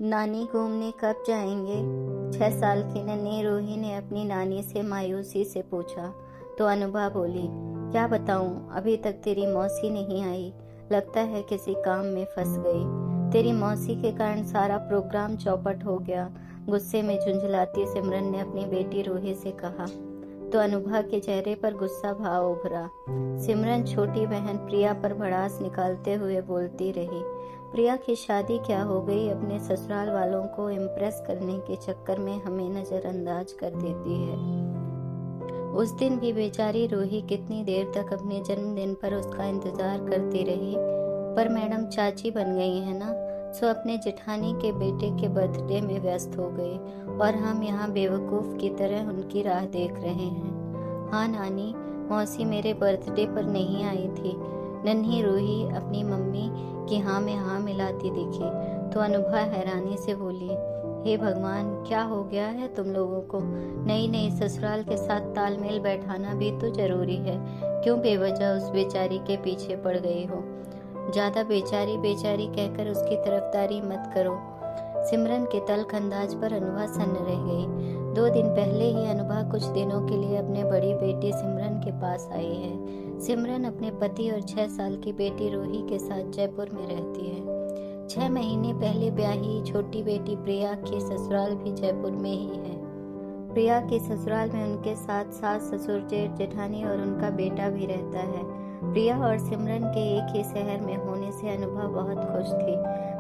नानी घूमने कब जाएंगे? 6 साल की नन्ही रूही ने अपनी नानी से मायूसी से पूछा। तो अनुभा बोली, क्या बताऊं, अभी तक तेरी मौसी नहीं आई। लगता है किसी काम में फंस गई। तेरी मौसी के कारण सारा प्रोग्राम चौपट हो गया। गुस्से में झुंझलाती सिमरन ने अपनी बेटी रूही से कहा। तो अनुभा के चेहरे पर गुस्सा भाव उभरा। सिमरन छोटी बहन प्रिया पर भड़ास निकालते हुए बोलती रही। प्रिया की शादी क्या हो गई, अपने ससुराल वालों को इम्प्रेस करने के चक्कर में हमें नजरअंदाज कर देती है। उस दिन भी बेचारी रूही कितनी देर तक अपने जन्मदिन पर उसका इंतजार करती रही। पर मैडम चाची बन गई है ना, सो अपने जेठानी के बेटे के बर्थडे में व्यस्त हो गई और हम यहाँ बेवकूफ़ की तरह उनकी राह देख रहे हैं। हाँ नानी, मौसी मेरे बर्थडे पर नहीं आई थी। नन्ही रूही अपनी मम्मी की हाँ में हाँ मिलाती दिखी। तो अनुभा हैरानी से बोली, हे भगवान, क्या हो गया है तुम लोगों को? नई नई ससुराल के साथ तालमेल बैठाना भी तो जरूरी है। क्यों बेवजह उस बेचारी के पीछे पड़ गई हो? ज्यादा बेचारी बेचारी कहकर उसकी तरफदारी मत करो। सिमरन के तल्ख अंदाज पर अनुभा सन्न रह गई। 2 दिन पहले ही अनुभा कुछ दिनों के लिए अपने बड़ी बेटी सिमरन के पास आई है। सिमरन अपने पति और 6 साल की बेटी रूही के साथ जयपुर में रहती है। 6 महीने पहले ब्याही छोटी बेटी प्रिया के ससुराल भी जयपुर में ही है। प्रिया के ससुराल में उनके साथ सास ससुर जेठ जेठानी और उनका बेटा भी रहता है। प्रिया और सिमरन के एक ही शहर में होने से अनुभा बहुत खुश थी,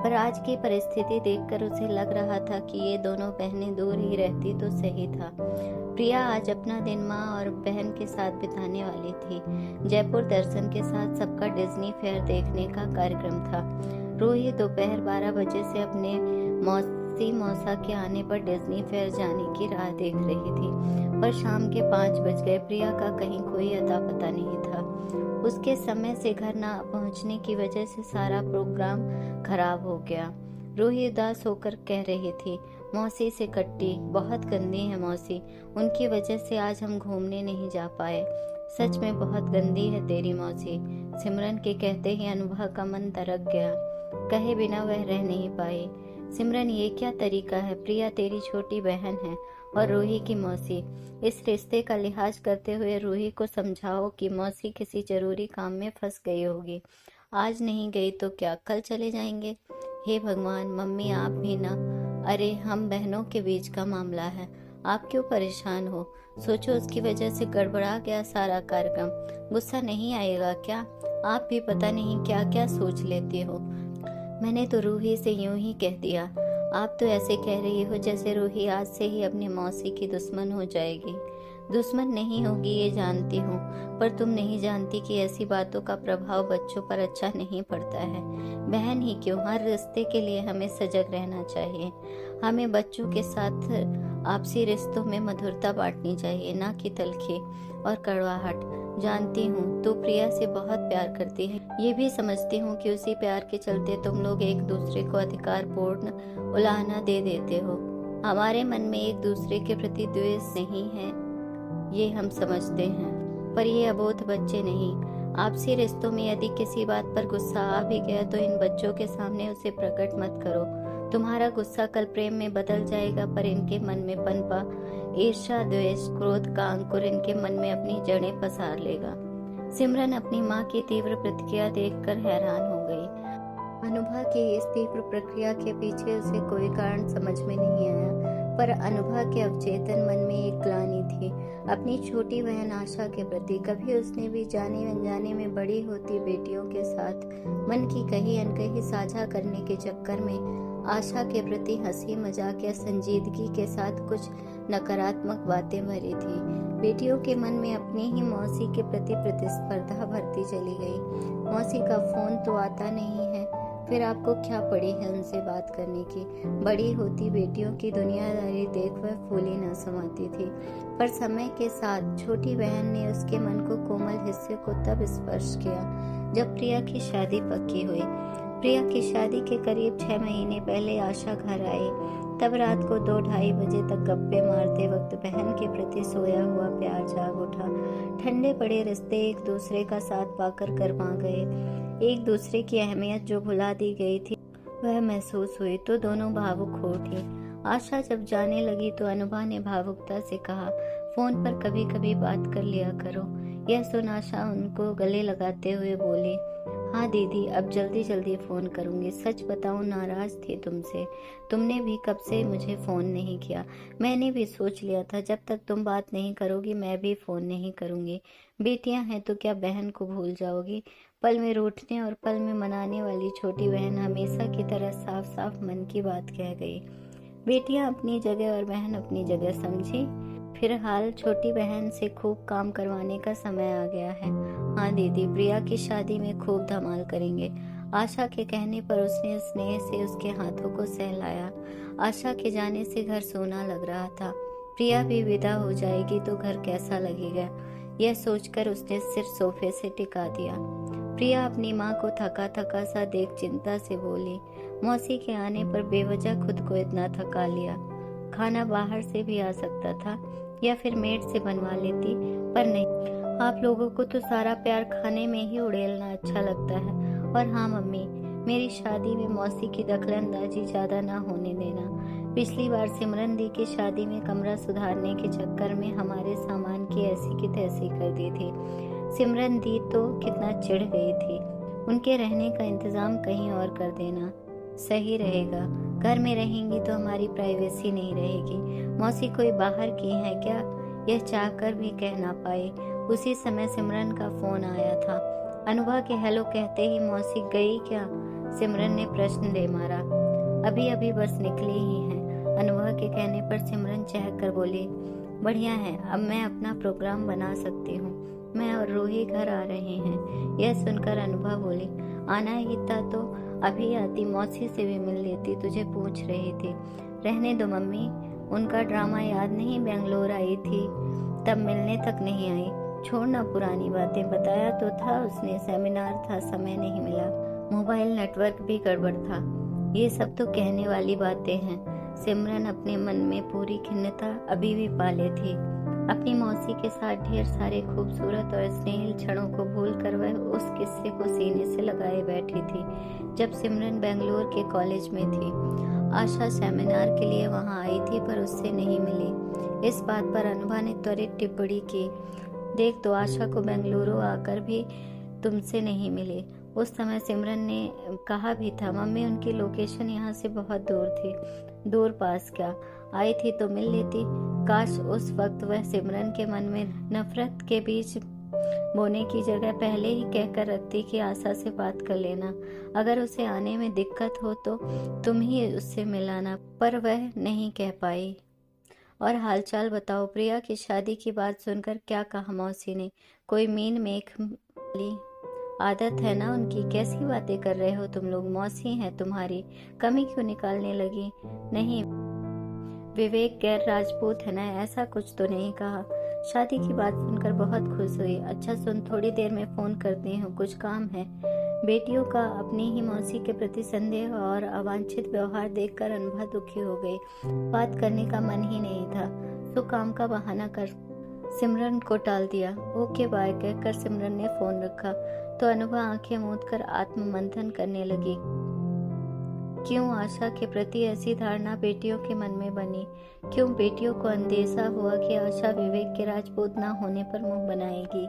पर आज की परिस्थिति देखकर उसे लग रहा था कि ये दोनों बहनें दूर ही रहती तो सही था। प्रिया आज अपना दिन माँ और बहन के साथ बिताने वाली थी। जयपुर दर्शन के साथ सबका डिज्नी फेयर देखने का कार्यक्रम था। रूही दोपहर 12 बजे से अपने मौसा के आने पर डिज्नी फेयर जाने की राह देख रही थी, पर शाम के 5 बज गए। प्रिया का कहीं कोई अता पता नहीं था। उसके समय से घर ना पहुंचने की वजह से सारा प्रोग्राम खराब हो गया। रूही उदास होकर कह रही थी, मौसी से कट्टी बहुत गंदी है मौसी, उनकी वजह से आज हम घूमने नहीं जा पाए। सच में बहुत गंदी है तेरी मौसी। सिमरन के कहते ही अनुभा का मन दरक गया। कहे बिना वह रह नहीं पाई। सिमरन, ये क्या तरीका है? प्रिया तेरी छोटी बहन है और रूही की मौसी। इस रिश्ते का लिहाज करते हुए रूही को समझाओ कि मौसी किसी जरूरी काम में फंस गई होगी। आज नहीं गई तो क्या कल चले जाएंगे? हे भगवान, मम्मी आप भी ना। अरे हम बहनों के बीच का मामला है, आप क्यों परेशान हो? सोचो उसकी वजह से गड़बड़ा गया सारा कार्यक्रम। गुस्सा नहीं आएगा क्या? आप भी पता नहीं क्या क्या सोच लेती हो। मैंने तो रूही से यूं ही कह दिया। आप तो ऐसे कह रही हो जैसे रूही आज से ही अपनी मौसी की दुश्मन हो जाएगी। दुश्मन नहीं होगी ये जानती हूँ, पर तुम नहीं जानती कि ऐसी बातों का प्रभाव बच्चों पर अच्छा नहीं पड़ता है। बहन ही क्यों, हर रिश्ते के लिए हमें सजग रहना चाहिए। हमें बच्चों के साथ आपसी रिश्तों में मधुरता बांटनी चाहिए, ना कि तलखी और कड़वाहट। जानती हूँ तू प्रिया से बहुत प्यार करती है, ये भी समझती हूँ कि उसी प्यार के चलते तुम लोग एक दूसरे को अधिकारपूर्ण उलाहना दे देते हो। हमारे मन में एक दूसरे के प्रति द्वेष नहीं है, ये हम समझते हैं, पर ये अबोध बच्चे नहीं। आपसी रिश्तों में यदि किसी बात पर गुस्सा आ भी गया तो इन बच्चों के सामने उसे प्रकट मत करो। तुम्हारा गुस्सा कल प्रेम में बदल जाएगा, पर इनके मन में पनपा ईर्ष्या द्वेष क्रोध का अंकुर इनके मन में अपनी जड़ें पसार लेगा। सिमरन अपनी माँ की तीव्र प्रतिक्रिया देखकर हैरान हो गई। अनुभा की इस तीव्र प्रक्रिया के पीछे उसे कोई कारण समझ में नहीं आया, पर अनुभा के अवचेतन मन में एक ग्लानि थी अपनी छोटी बहन आशा के प्रति। कभी उसने भी जाने अनजाने में बड़ी होती बेटियों के साथ मन की कही अनकही साझा करने के चक्कर में आशा के प्रति हंसी मजाक या संजीदगी के साथ कुछ नकारात्मक बातें भरी थी। बेटियों के मन में अपनी ही मौसी के प्रति प्रतिस्पर्धा भरती चली गई। मौसी का फोन तो आता नहीं है, फिर आपको क्या पड़ी है उनसे बात करने की? बड़ी होती बेटियों की दुनियादारी देख वह फूली न समाती थी, पर समय के साथ छोटी बहन ने उसके मन को कोमल हिस्से को तब स्पर्श किया जब प्रिया की शादी पक्की हुई। प्रिया की शादी के करीब 6 महीने पहले आशा घर आई। तब रात को 2-2:30 बजे तक गप्पे मारते वक्त बहन के प्रति सोया हुआ प्यार जाग उठा। ठंडे पड़े रिश्ते एक दूसरे का साथ पाकर गर्मा गए। एक दूसरे की अहमियत जो भुला दी गई थी वह महसूस हुई तो दोनों भावुक हो उठी। आशा जब जाने लगी तो अनुभा ने भावुकता से कहा, फोन पर कभी कभी बात कर लिया करो। यह सुन आशा उनको गले लगाते हुए बोली, हाँ दीदी, अब जल्दी जल्दी फोन करूंगी। सच बताऊं, नाराज थी तुमसे। तुमने भी कब से मुझे फोन नहीं किया। मैंने भी सोच लिया था जब तक तुम बात नहीं करोगी मैं भी फोन नहीं करूंगी। बेटियां हैं तो क्या बहन को भूल जाओगी। पल में रूठने और पल में मनाने वाली छोटी बहन हमेशा की तरह साफ साफ मन की बात कह गई। बेटियां अपनी जगह और बहन अपनी जगह, समझी। फिलहाल छोटी बहन से खूब काम करवाने का समय आ गया है। हाँ दीदी, प्रिया की शादी में खूब धमाल करेंगे। आशा के कहने पर उसने स्नेह से उसके हाथों को सहलाया। आशा के जाने से घर सोना लग रहा था। प्रिया भी विदा हो जाएगी तो घर कैसा लगेगा, यह सोचकर उसने सिर सोफे से टिका दिया। प्रिया अपनी माँ को थका थका सा देख चिंता से बोली, मौसी के आने पर बेवजह खुद को इतना थका लिया। खाना बाहर से भी आ सकता था या फिर मेड से बनवा लेती, पर नहीं, आप लोगों को तो सारा प्यार खाने में ही उड़ेलना अच्छा लगता है। और हाँ मम्मी, मेरी शादी में मौसी की दखलंदाजी ज्यादा ना होने देना। पिछली बार सिमरन दी की शादी में कमरा सुधारने के चक्कर में हमारे सामान की ऐसी की तैसी कर दी थी। सिमरन दी तो कितना चिढ़ गई थी। उनके रहने का इंतजाम कहीं और कर देना सही रहेगा। घर में रहेंगी तो हमारी प्राइवेसी नहीं रहेगी। मौसी कोई बाहर की है क्या, यह चाहकर भी कह ना पाए। उसी समय सिमरन का फोन आया था। अनुभा के हेलो कहते ही मौसी गई क्या, सिमरन ने प्रश्न दे मारा। अभी अभी बस निकली ही हैं। अनुभा के कहने पर सिमरन चहक कर बोली, बढ़िया है, अब मैं अपना प्रोग्राम बना सकती हूँ। मैं और रूही घर आ रहे हैं। यह सुनकर अनुभा बोली, आना ही था तो अभी आती, मौसी से भी मिल लेती, तुझे पूछ रही थी। रहने दो मम्मी, उनका ड्रामा याद नहीं, बेंगलोर आई थी तब मिलने तक नहीं आई। छोड़ना पुरानी बातें, बताया तो था उसने, सेमिनार था, समय नहीं मिला, मोबाइल नेटवर्क भी गड़बड़ था। ये सब तो कहने वाली बातें हैं। सिमरन अपने मन में पूरी खिन्नता अभी भी पाले थी। अपनी मौसी के साथ ढेर सारे खूबसूरत और स्नेहिल क्षणों को भूलकर वह उस किस्से को सीने से लगाए बैठी थी जब सिमरन बेंगलोर के कॉलेज में थी। आशा सेमिनार के लिए वहां आई थी पर उससे नहीं मिली। इस बात पर अनुभा ने त्वरित टिप्पणी की, देख तो आशा को बेंगलुरु आकर भी तुमसे नहीं मिली। उस समय सिमरन ने कहा भी था, मम्मी उनकी लोकेशन यहाँ से बहुत दूर थी। दूर पास क्या, आई थी तो मिल लेती। काश उस वक्त वह सिमरन के मन में नफरत के बीज बोने की जगह पहले ही कहकर रखती कि आशा से बात कर लेना, अगर उसे आने में दिक्कत हो तो तुम ही उससे मिलाना, पर वह नहीं कह पाई। और हालचाल बताओ, प्रिया की शादी की बात सुनकर क्या कहा मौसी ने? कोई मीन मेख ली? आदत है ना उनकी। कैसी बातें कर रहे हो तुम लोग, मौसी हैं तुम्हारी, कमी क्यों निकालने लगी? नहीं, विवेक गैर राजपूत है ना, ऐसा कुछ तो नहीं कहा। शादी की बात सुनकर बहुत खुश हुई। अच्छा सुन, थोड़ी देर में फोन करती हूँ, कुछ काम है। बेटियों का अपनी ही मौसी के प्रति संदेह और अवांछित व्यवहार देखकर अनुभा दुखी हो गई। बात करने का मन ही नहीं था, तो काम का बहाना कर सिमरन को टाल दिया। ओके बाय कहकर सिमरन ने फोन रखा तो अनुभा आंखें मूंदकर आत्ममंथन करने लगी। क्यों आशा के प्रति ऐसी धारणा बेटियों के मन में बनी? क्यों बेटियों को अंदेशा हुआ कि आशा विवेक के राजपूत न होने पर मुंह बनाएगी,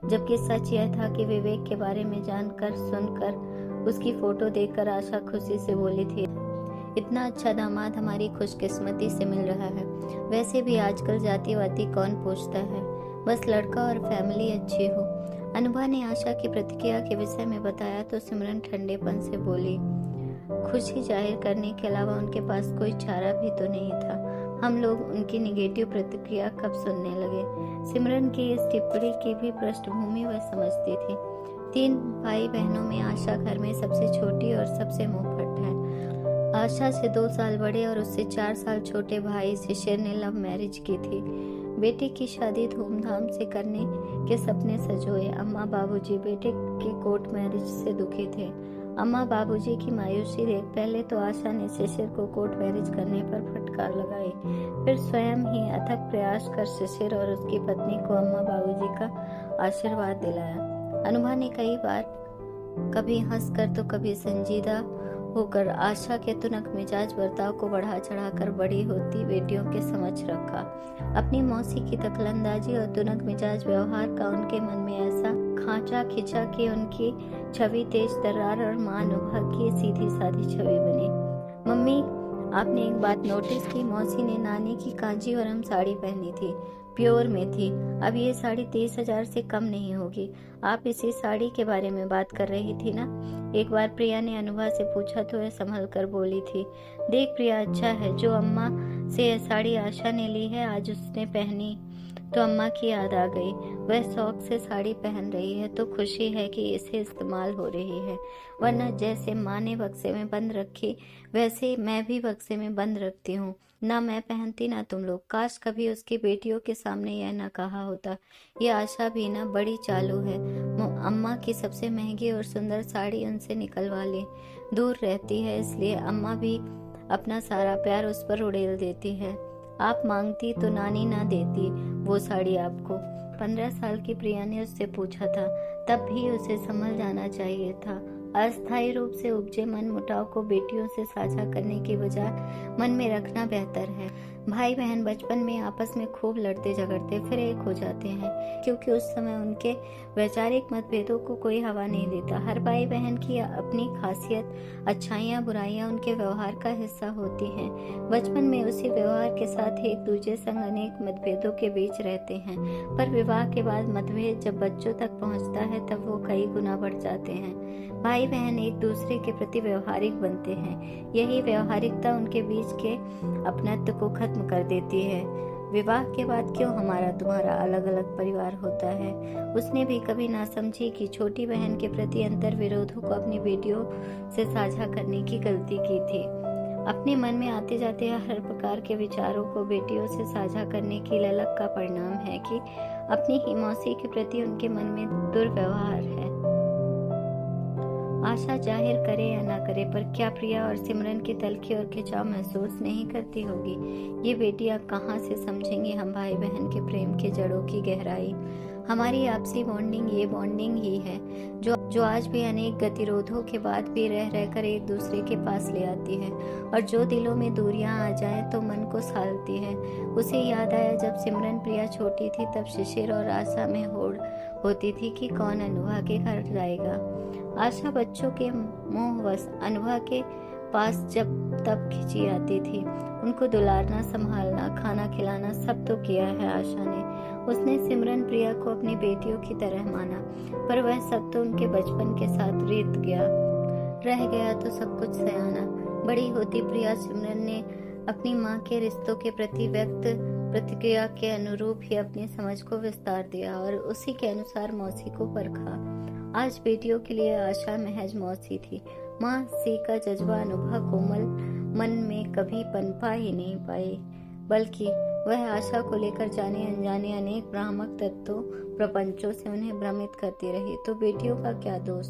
जबकि सच यह था कि विवेक के बारे में जानकर सुनकर उसकी फोटो देखकर आशा खुशी से बोली थी, इतना अच्छा दामाद हमारी खुशकिस्मती से मिल रहा है। वैसे भी आजकल जाति वाती कौन पूछता है, बस लड़का और फैमिली अच्छी हो। अनुभा ने आशा की प्रतिक्रिया के विषय में बताया तो सिमरन ठंडेपन से बोली, खुशी जाहिर करने के अलावा उनके पास कोई चारा भी तो नहीं था। हम लोग उनकी निगेटिव प्रतिक्रिया कब सुनने लगे? सिमरन की इस टिप्पणी की भी पृष्ठभूमि वह समझती थी। 3 भाई बहनों में आशा घर में सबसे छोटी और सबसे मुंहफट है। आशा से 2 साल बड़े और उससे 4 साल छोटे भाई शिशिर ने लव मैरिज की थी। बेटे की शादी धूमधाम से करने के सपने सजोए। अम्मा बाबूजी बेटे के कोर्ट मैरिज से दुखी थे। अम्मा बाबूजी की मायूसी देख पहले तो आशा ने शिशिर को कोर्ट मैरिज करने पर फटकार लगाई, फिर स्वयं ही अथक प्रयास कर शिशिर और उसकी पत्नी को अम्मा बाबूजी का आशीर्वाद दिलाया। अनुभा ने कई बार कभी हंसकर तो कभी संजीदा होकर आशा के तुनक मिजाज बर्ताव को बढ़ा चढ़ाकर बड़ी होती बेटियों के समक्ष रखा। अपनी मौसी की दखलंदाजी और तुनक मिजाज व्यवहार का उनके मन में ऐसा खांचा खिंचा कि उनकी छवि तेज तर्रार और मां अनुभा की सीधी सादी छवि बनी। मम्मी, आपने एक बात नोटिस की? मौसी ने नानी की कांजीवरम साड़ी पहनी थी, प्योर में थी। अब ये साड़ी 30,000 से कम नहीं होगी। आप इसी साड़ी के बारे में बात कर रही थी ना? एक बार प्रिया ने अनुभा से पूछा तो वह संभल कर बोली थी, देख प्रिया, अच्छा है जो अम्मा से यह साड़ी आशा ने ली है, आज उसने पहनी तो अम्मा की याद आ गई। वह शौक से साड़ी पहन रही है तो खुशी है कि इसे इस्तेमाल हो रही है, वरना जैसे माँ ने बक्से में बंद रखी वैसे मैं भी बक्से में बंद रखती हूँ। ना मैं पहनती ना तुम लोग। काश कभी उसकी बेटियों के सामने यह ना कहा होता। ये आशा भी ना बड़ी चालू है, अम्मा की सबसे महंगी और सुंदर साड़ी उनसे निकलवा ले। दूर रहती है इसलिए अम्मा भी अपना सारा प्यार उस पर उड़ेल देती है। आप मांगती तो नानी ना देती वो साड़ी आपको। 15 साल की प्रिया ने उससे पूछा था, तब भी उसे संभल जाना चाहिए था। अस्थायी रूप से उपजे मन मुटाव को बेटियों से साझा करने की बजाय मन में रखना बेहतर है। भाई बहन बचपन में आपस में खूब लड़ते झगड़ते फिर एक हो जाते हैं, क्योंकि उस समय उनके वैचारिक मतभेदों को कोई हवा नहीं देता। हर भाई बहन की अपनी खासियत, अच्छाइयाँ बुराइयाँ उनके व्यवहार का हिस्सा होती हैं। बचपन में उसी व्यवहार के साथ एक दूसरे संग अनेक मतभेदों के बीच रहते हैं, पर विवाह के बाद मतभेद जब बच्चों तक पहुँचता है तब वो कई गुना बढ़ जाते हैं। भाई बहन एक दूसरे के प्रति व्यवहारिक बनते हैं। यही व्यवहारिकता उनके बीच के अपनत्व को खत्म कर देती है। विवाह के बाद क्यों हमारा तुम्हारा अलग अलग परिवार होता है? उसने भी कभी ना समझी कि छोटी बहन के प्रति अंतर विरोधों को अपनी बेटियों से साझा करने की गलती की थी। अपने मन में आते जाते हर प्रकार के विचारों को बेटियों से साझा करने की ललक का परिणाम है कि अपनी ही मौसी के प्रति उनके मन में दुर्व्यवहार है। आशा जाहिर करे या ना करे, पर क्या प्रिया और सिमरन की तलखी और खिंचाव महसूस नहीं करती होगी? ये बेटियां कहाँ से समझेंगी हम भाई बहन के प्रेम के जड़ों की गहराई? हमारी आपसी बॉन्डिंग ये बॉन्डिंग ही है जो आज भी अनेक गतिरोधों के बाद भी रह रहकर एक दूसरे के पास ले आती है, और जो दिलों में दूरियां आ जाए तो मन को सालती है। उसे याद आया जब सिमरन प्रिया छोटी थी, तब शिशिर और आशा में होड़ होती थी कि कौन अनुभा के घर जाएगा। आशा बच्चों के मोहवश अनुभा के पास जब तब खिंची आती थी। उनको दुलारना, संभालना, खाना खिलाना सब तो किया है आशा ने। उसने सिमरन प्रिया को अपनी बेटियों की तरह माना, पर वह सब तो उनके बचपन के साथ रह गया तो सब कुछ सयाना। बड़ी होती प्रिया सिमरन ने अपनी माँ के रिश्तों के प्रति व्यक्त प्रतिक्रिया के अनुरूप ही अपनी समझ को विस्तार दिया और उसी के अनुसार मौसी को परखा। आज बेटियों के लिए आशा महज मौसी थी। माँ सी का जज्बा अनुभा कोमल मन में कभी पनपा ही नहीं पाई, बल्कि वह आशा को लेकर जाने अनजाने अनेक भ्रामक तत्वों प्रपंचों से उन्हें भ्रमित करती रही। तो बेटियों का क्या दोष?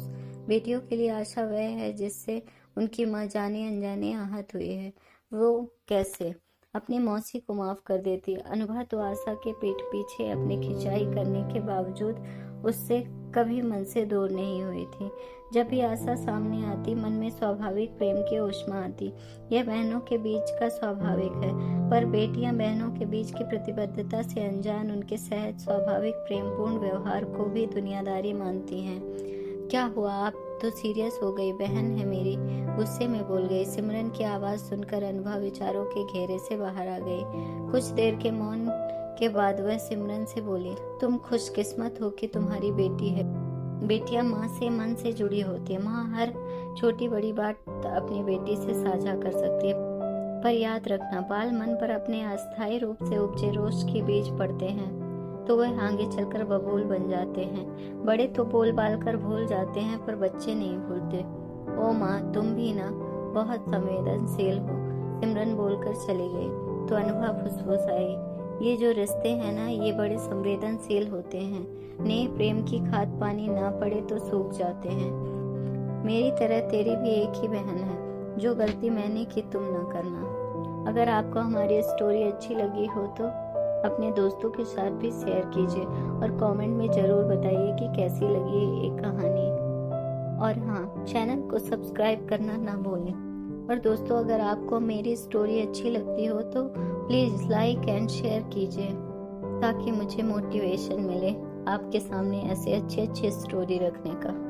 बेटियों के लिए आशा वह है जिससे उनकी माँ जाने अनजाने आहत हुई है। वो कैसे? अपनी मौसी को माफ कर देती। अनुभा तो आशा के पीठ पीछे अपनी खिंचाई करने के बावजूद उससे कभी मन से दूर नहीं हुई थी। जब भी आशा सामने आती मन में स्वाभाविक प्रेम की ऊष्मा आती। यह बहनों के बीच का स्वाभाविक है, पर बेटियां बहनों के बीच की प्रतिबद्धता से अनजान उनके सहज स्वाभाविक प्रेमपूर्ण व्यवहार को भी दुनियादारी मानती हैं। क्या हुआ, आप तो सीरियस हो गई? बहन है मेरी, गुस्से में बोल गई। सिमरन की आवाज सुनकर अनुभा विचारों के घेरे से बाहर आ गई। कुछ देर के मौन के बाद वह सिमरन से बोली, तुम खुशकिस्मत हो कि तुम्हारी बेटी है। बेटियां माँ से मन से जुड़ी होती है। माँ हर छोटी बड़ी बात अपनी बेटी से साझा कर सकती है, पर याद रखना, बाल मन पर अपने अस्थायी रूप से उपजे रोष के बीज पड़ते हैं तो वह आगे चलकर बबूल बन जाते हैं। बड़े तो बोल बाल कर भूल जाते हैं, पर बच्चे नहीं भूलते। ओ माँ, तुम भी ना बहुत संवेदनशील हो। सिमरन बोलकर चली गई तो अनुभा फुसफुसाई, ये जो रिश्ते हैं ना, ये बड़े संवेदनशील होते हैं। नेह प्रेम की खाद पानी ना पड़े तो सूख जाते हैं। मेरी तरह तेरी भी एक ही बहन है। जो गलती मैंने की तुम ना करना। अगर आपको हमारी स्टोरी अच्छी लगी हो तो अपने दोस्तों के साथ भी शेयर कीजिए और कमेंट में जरूर बताइए कि कैसी लगी ये कहानी। और हाँ, चैनल को सब्सक्राइब करना ना भूलें। और दोस्तों, अगर आपको मेरी स्टोरी अच्छी लगती हो तो प्लीज़ लाइक एंड शेयर कीजिए, ताकि मुझे मोटिवेशन मिले आपके सामने ऐसे अच्छे अच्छे स्टोरी रखने का।